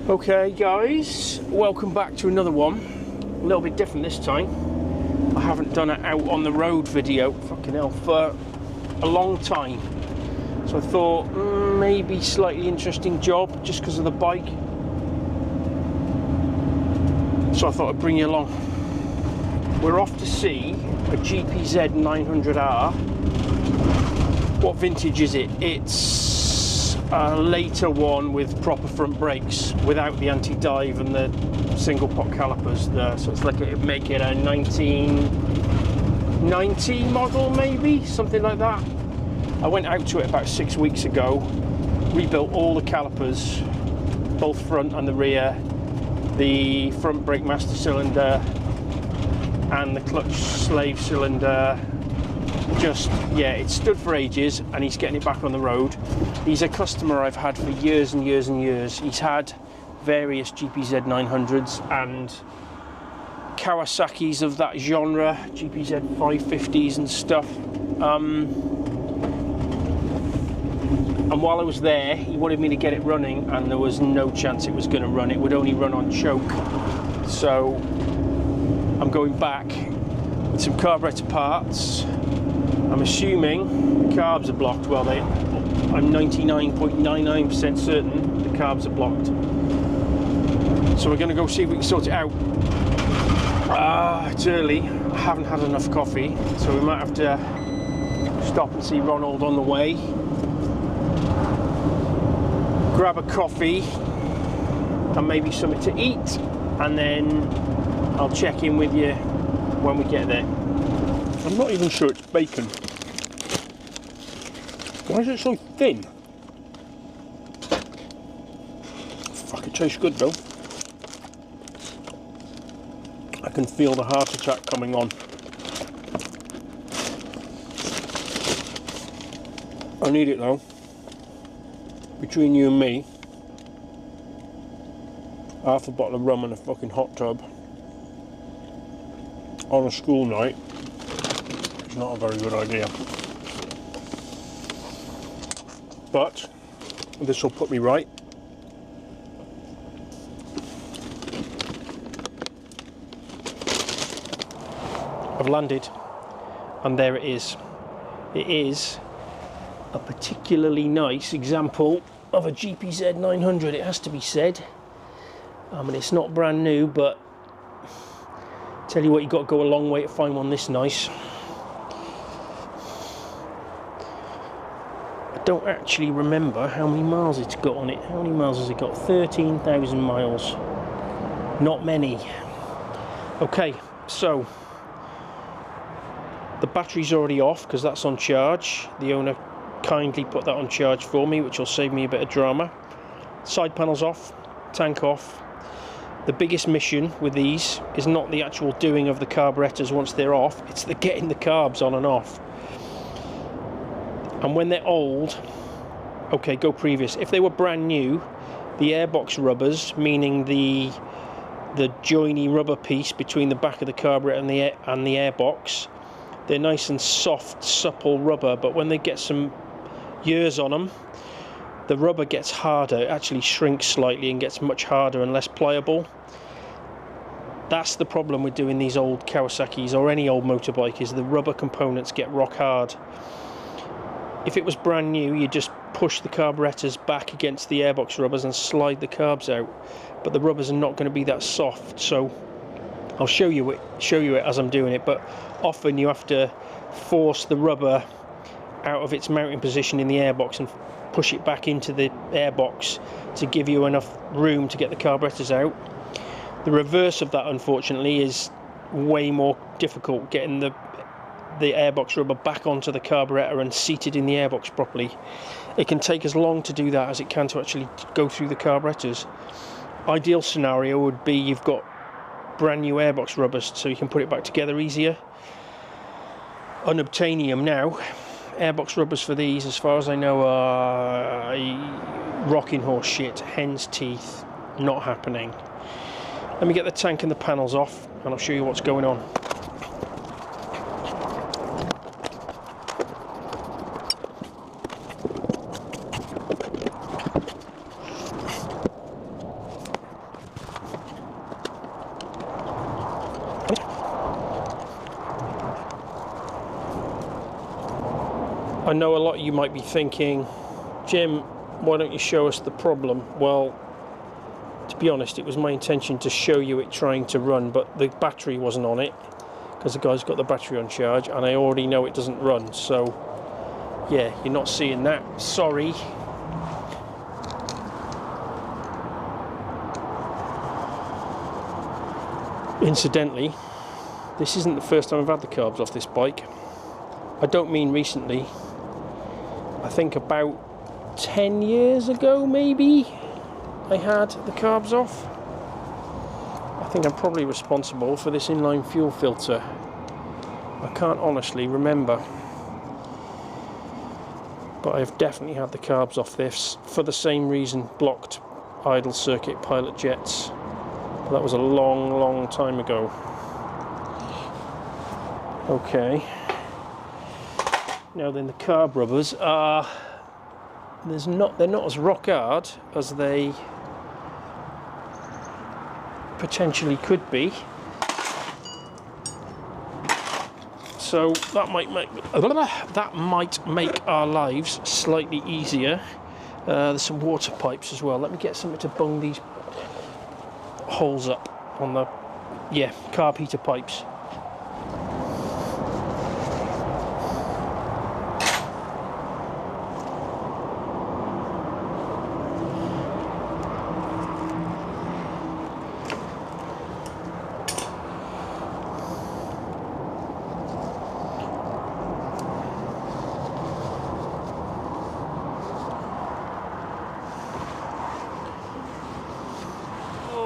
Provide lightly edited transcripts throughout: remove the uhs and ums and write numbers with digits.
Okay guys, welcome back to another one. A little bit different this time. I haven't done an out on the road video, fucking hell, for a long time. So I thought maybe slightly interesting job just because of the bike. So I thought I'd bring you along. We're off to see a GPZ900R. What vintage is it? It's a later one with proper front brakes without the anti-dive and the single pot calipers there. So it's like it'd make it a 1990 model, maybe something like that. I went out to it about 6 weeks ago, rebuilt all the calipers, both front and the rear, the front brake master cylinder and the clutch slave cylinder. Just, yeah, it stood for ages and he's getting it back on the road. He's a customer I've had for years and years and years. He's had various GPZ900s and Kawasaki's of that genre, GPZ550s and stuff. And while I was there, he wanted me to get it running and there was no chance it was going to run. It would only run on choke. So I'm going back with some carburetor parts. I'm assuming the carbs are blocked. Well, I'm 99.99% certain the carbs are blocked. So we're going to go see if we can sort it out. It's early. I haven't had enough coffee, so we might have to stop and see Ronald on the way. Grab a coffee and maybe something to eat, and then I'll check in with you when we get there. I'm not even sure it's bacon. Why is it so thin? Fuck, it tastes good though. I can feel the heart attack coming on. I need it though. Between you and me, half a bottle of rum and a fucking hot tub on a school night is not a very good idea. But this will put me right. I've landed and there it is. It is a particularly nice example of a GPZ900, it has to be said. I mean, it's not brand new, but tell you what, you've got to go a long way to find one this nice. I don't actually remember how many miles it's got on it. How many miles has it got? 13,000 miles. Not many. Okay, so the battery's already off because that's on charge. The owner kindly put that on charge for me, which will save me a bit of drama. Side panels off, tank off. The biggest mission with these is not the actual doing of the carburetors once they're off, it's the getting the carbs on and off. And when they're old, okay, go previous. If they were brand new, the airbox rubbers, meaning the joiny rubber piece between the back of the carburetor and the airbox, they're nice and soft, supple rubber, but when they get some years on them, the rubber gets harder. It actually shrinks slightly and gets much harder and less pliable. That's the problem with doing these old Kawasaki's or any old motorbike, is the rubber components get rock hard. If it was brand new, you just push the carburetors back against the airbox rubbers and slide the carbs out, but the rubbers are not going to be that soft. So I'll show you it as I'm doing it, but often you have to force the rubber out of its mounting position in the airbox and push it back into the airbox to give you enough room to get the carburetors out. The reverse of that, unfortunately, is way more difficult, getting the airbox rubber back onto the carburetor and seated in the airbox properly. It can take as long to do that as it can to actually go through the carburetors. Ideal scenario would be you've got brand new airbox rubbers so you can put it back together easier. Unobtainium now. Airbox rubbers for these, as far as I know, are rocking horse shit, hen's teeth, not happening. Let me get the tank and the panels off and I'll show you what's going on. I know a lot of you might be thinking, Jim, why don't you show us the problem? Well, to be honest, it was my intention to show you it trying to run, but the battery wasn't on it, because the guy's got the battery on charge, and I already know it doesn't run, so yeah, you're not seeing that, sorry. Incidentally, this isn't the first time I've had the carbs off this bike. I don't mean recently. I think about 10 years ago maybe I had the carbs off. I think I'm probably responsible for this inline fuel filter. I can't honestly remember, but I've definitely had the carbs off this for the same reason, blocked idle circuit pilot jets. But that was a long time ago. Okay, now then, the carb rubbers are, they're not as rock hard as they potentially could be, so that might make our lives slightly easier. There's some water pipes as well. Let me get something to bung these holes up on the carb heater pipes.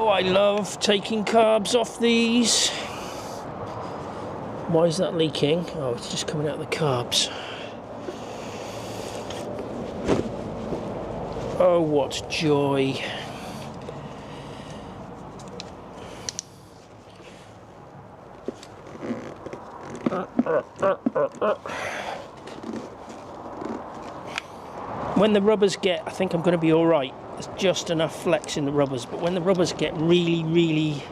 I love taking carbs off these. Why is that leaking? Oh, it's just coming out of the carbs. Oh, what joy. When the rubbers get, I think I'm going to be all right. There's just enough flex in the rubbers, but when the rubbers get really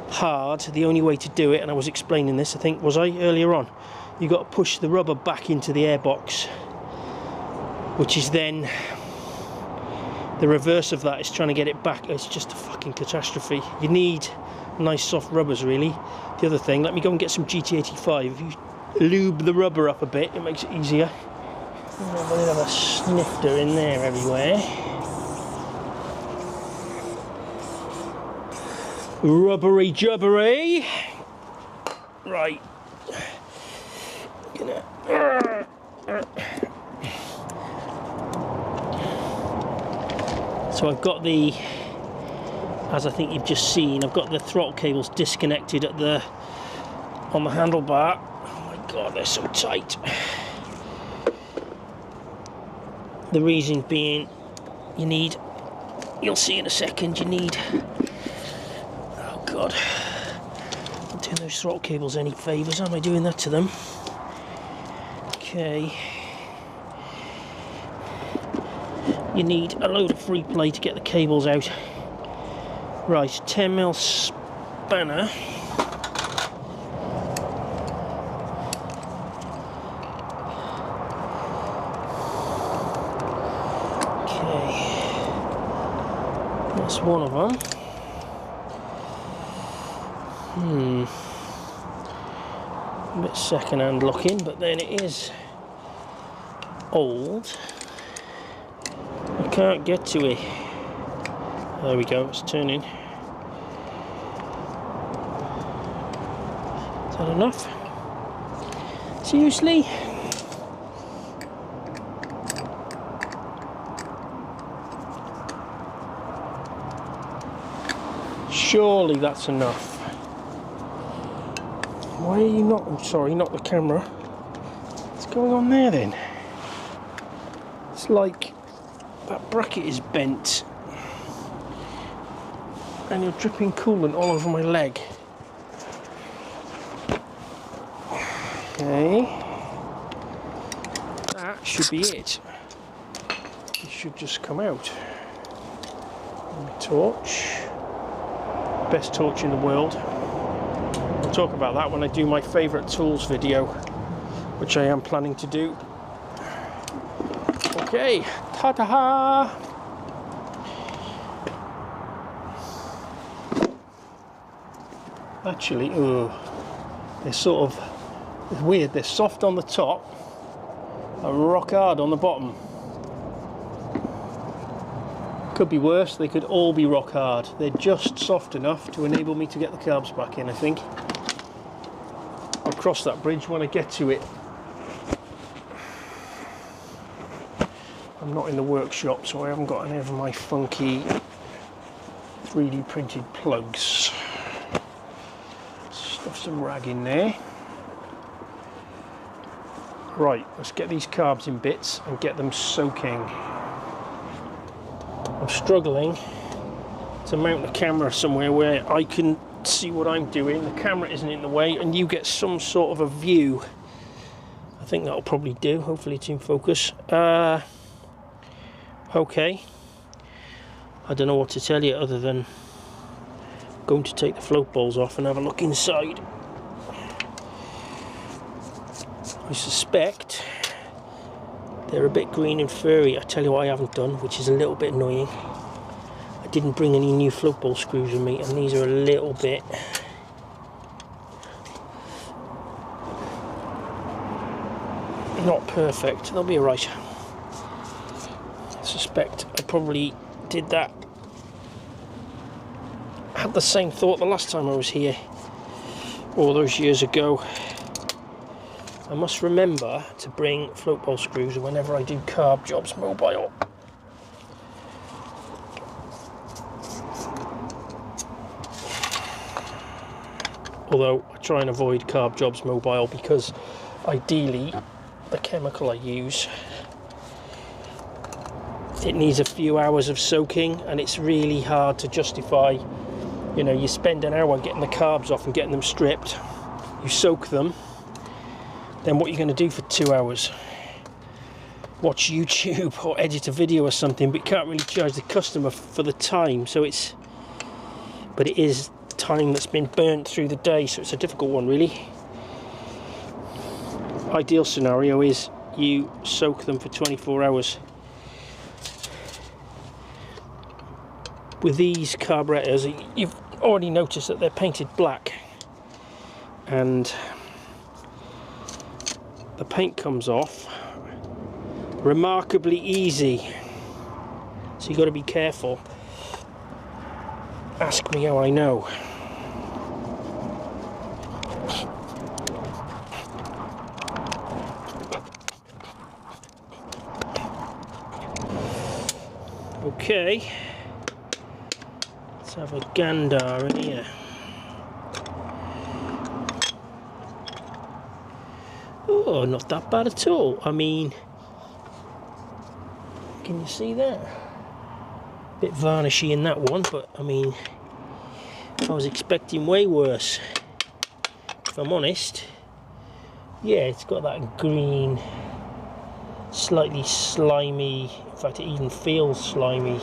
hard, the only way to do it, and I was explaining this, I think, was I earlier on, you got to push the rubber back into the airbox, which is then the reverse of that, is trying to get it back. It's just a fucking catastrophe. You need nice soft rubbers, really. The other thing, let me go and get some GT85. If you lube the rubber up a bit, it makes it easier. Have a bit of a snifter in there everywhere. Rubbery jubbery. Right. So I've got the, as I think you've just seen, I've got the throttle cables disconnected at the, on the handlebar. Oh my god, they're so tight. The reason being, you need, you'll see in a second, you need, oh god, I'm not doing those throttle cables any favours, am I doing that to them? Okay. You need a load of free play to get the cables out. Right, 10mm spanner. That's one of them. A bit second-hand looking, but then it is old. I can't get to it. There we go, it's turning. Is that enough? Seriously? Surely that's enough. Why are you not? I'm sorry, not the camera. What's going on there then? It's like that bracket is bent and you're dripping coolant all over my leg. Okay. That should be it. It should just come out. My torch. Best torch in the world. I'll talk about that when I do my favourite tools video, which I am planning to do. Okay, ta-ta-ha! Actually, they're sort of, it's weird, they're soft on the top and rock hard on the bottom. Could be worse, they could all be rock hard. They're just soft enough to enable me to get the carbs back in, I think. I'll cross that bridge when I get to it. I'm not in the workshop, so I haven't got any of my funky 3D printed plugs. Stuff some rag in there. Right, let's get these carbs in bits and get them soaking. I'm struggling to mount the camera somewhere where I can see what I'm doing. The camera isn't in the way and you get some sort of a view. I think that'll probably do. Hopefully it's in focus. Okay. I don't know what to tell you other than going to take the float balls off and have a look inside. I suspect they're a bit green and furry. I tell you what I haven't done, which is a little bit annoying. I didn't bring any new float ball screws with me, and these are a little bit not perfect. They'll be alright. I suspect I probably did that. I had the same thought the last time I was here, all those years ago. I must remember to bring float ball screws whenever I do carb jobs mobile. Although I try and avoid carb jobs mobile because ideally the chemical I use, it needs a few hours of soaking, and it's really hard to justify. You know, you spend an hour getting the carbs off and getting them stripped, you soak them, then what are you going to do for 2 hours? Watch YouTube or edit a video or something, but you can't really charge the customer for the time. So it is time that's been burnt through the day, so it's a difficult one really. Ideal scenario is you soak them for 24 hours. With these carburetors, you've already noticed that they're painted black, and the paint comes off remarkably easy, so you've got to be careful. Ask me how I know. Okay, let's have a gander in here. Oh, not that bad at all. I mean, can you see that? Bit varnishy in that one, but I mean, I was expecting way worse, if I'm honest. Yeah, it's got that green, slightly slimy, in fact it even feels slimy,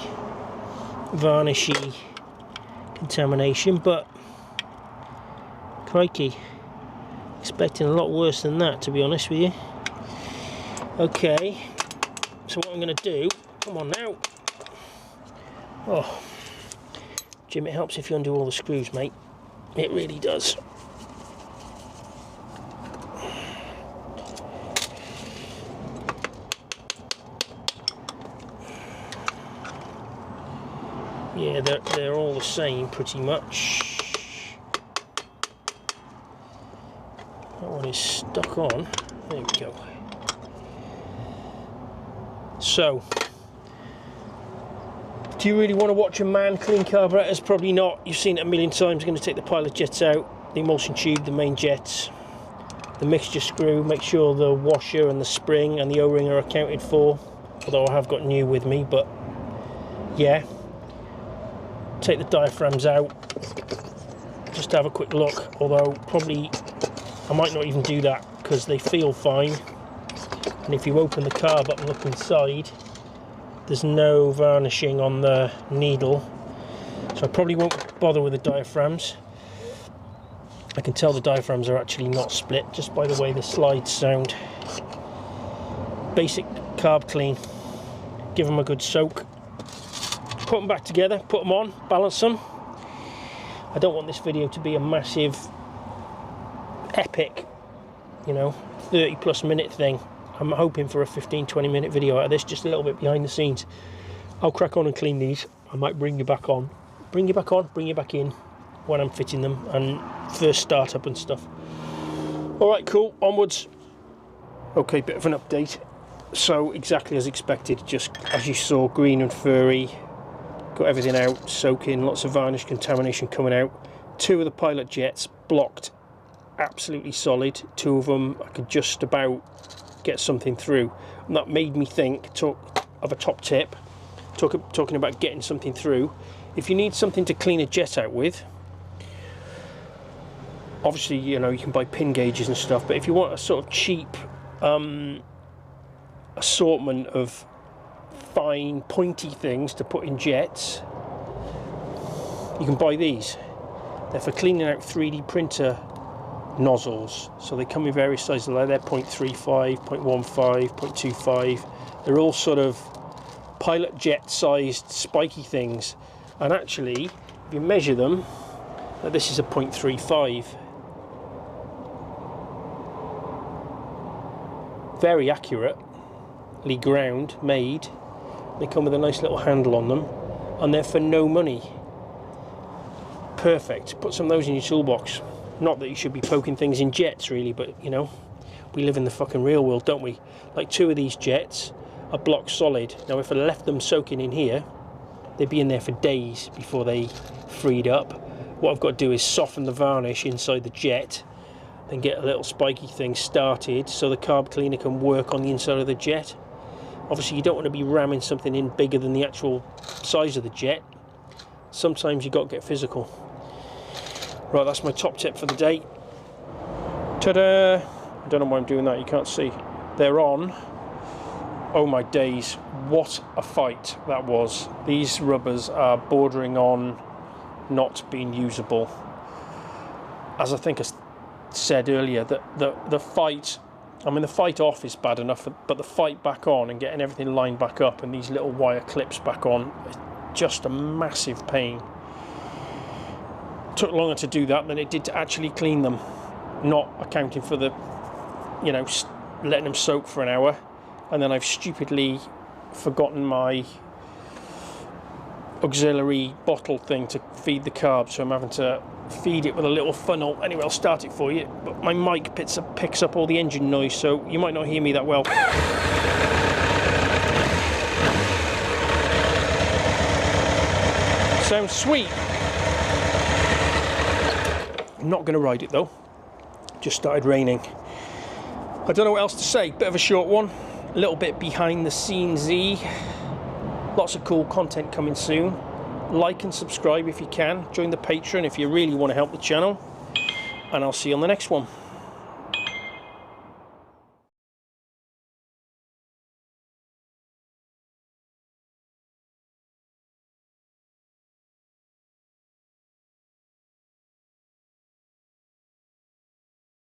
varnishy contamination, but crikey, expecting a lot worse than that, to be honest with you. Okay, so what I'm going to do, come on now. Oh, Jim, it helps if you undo all the screws, mate. It really does. Yeah, they're all the same pretty much. That one is stuck on. There we go. So, do you really want to watch a man clean carburetors? Probably not. You've seen it a million times. You're going to take the pilot jets out, the emulsion tube, the main jets, the mixture screw, make sure the washer and the spring and the O-ring are accounted for, although I have got new with me, but yeah. Take the diaphragms out, just to have a quick look, although probably I might not even do that because they feel fine, and if you open the carb up and look inside, there's no varnishing on the needle, so I probably won't bother with the diaphragms. I can tell the diaphragms are actually not split just by the way the slides sound. Basic carb clean. give them a good soak, put them back together, put them on, balance them. I don't want this video to be a massive epic, you know, 30+ minute thing. I'm hoping for a 15-20 minute video out of this, just a little bit behind the scenes. I'll crack on and clean these. I might bring you back on, bring you back in when I'm fitting them and first startup and stuff. All right, cool, onwards. Okay, bit of an update. So exactly as expected, just as you saw, green and furry, got everything out, soaking, lots of varnish contamination coming out. 2 of the pilot jets blocked, absolutely solid. 2 of them I could just about get something through, and that made me think of a top tip, talking about getting something through. If you need something to clean a jet out with, obviously, you know, you can buy pin gauges and stuff, but if you want a sort of cheap assortment of fine pointy things to put in jets, you can buy these. They're for cleaning out 3D printer nozzles, so they come in various sizes. They're 0.35, 0.15, 0.25. They're all sort of pilot jet sized spiky things, and actually if you measure them, this is a 0.35. Very accurately ground made. They come with a nice little handle on them, and they're for no money. Perfect. Put some of those in your toolbox. Not that you should be poking things in jets really, but you know, we live in the fucking real world, don't we? Like 2 of these jets are block solid. Now if I left them soaking in here, they'd be in there for days before they freed up. What I've got to do is soften the varnish inside the jet, then get a little spiky thing started so the carb cleaner can work on the inside of the jet. Obviously you don't want to be ramming something in bigger than the actual size of the jet. Sometimes you've got to get physical. Right, that's my top tip for the day. Ta-da! I don't know why I'm doing that, you can't see. They're on. Oh my days, what a fight that was. These rubbers are bordering on not being usable. As I think I said earlier, the fight, I mean the fight off is bad enough, but the fight back on and getting everything lined back up and these little wire clips back on is just a massive pain. Took longer to do that than it did to actually clean them, not accounting for the, you know, letting them soak for an hour, and then I've stupidly forgotten my auxiliary bottle thing to feed the carb, so I'm having to feed it with a little funnel. Anyway, I'll start it for you, but my mic picks up all the engine noise, so you might not hear me that well. Sounds sweet. I'm not going to ride it though. Just started raining. I don't know what else to say. Bit of a short one. A little bit behind the scenes-y. Lots of cool content coming soon. Like and subscribe if you can. Join the Patreon if you really want to help the channel. And I'll see you on the next one.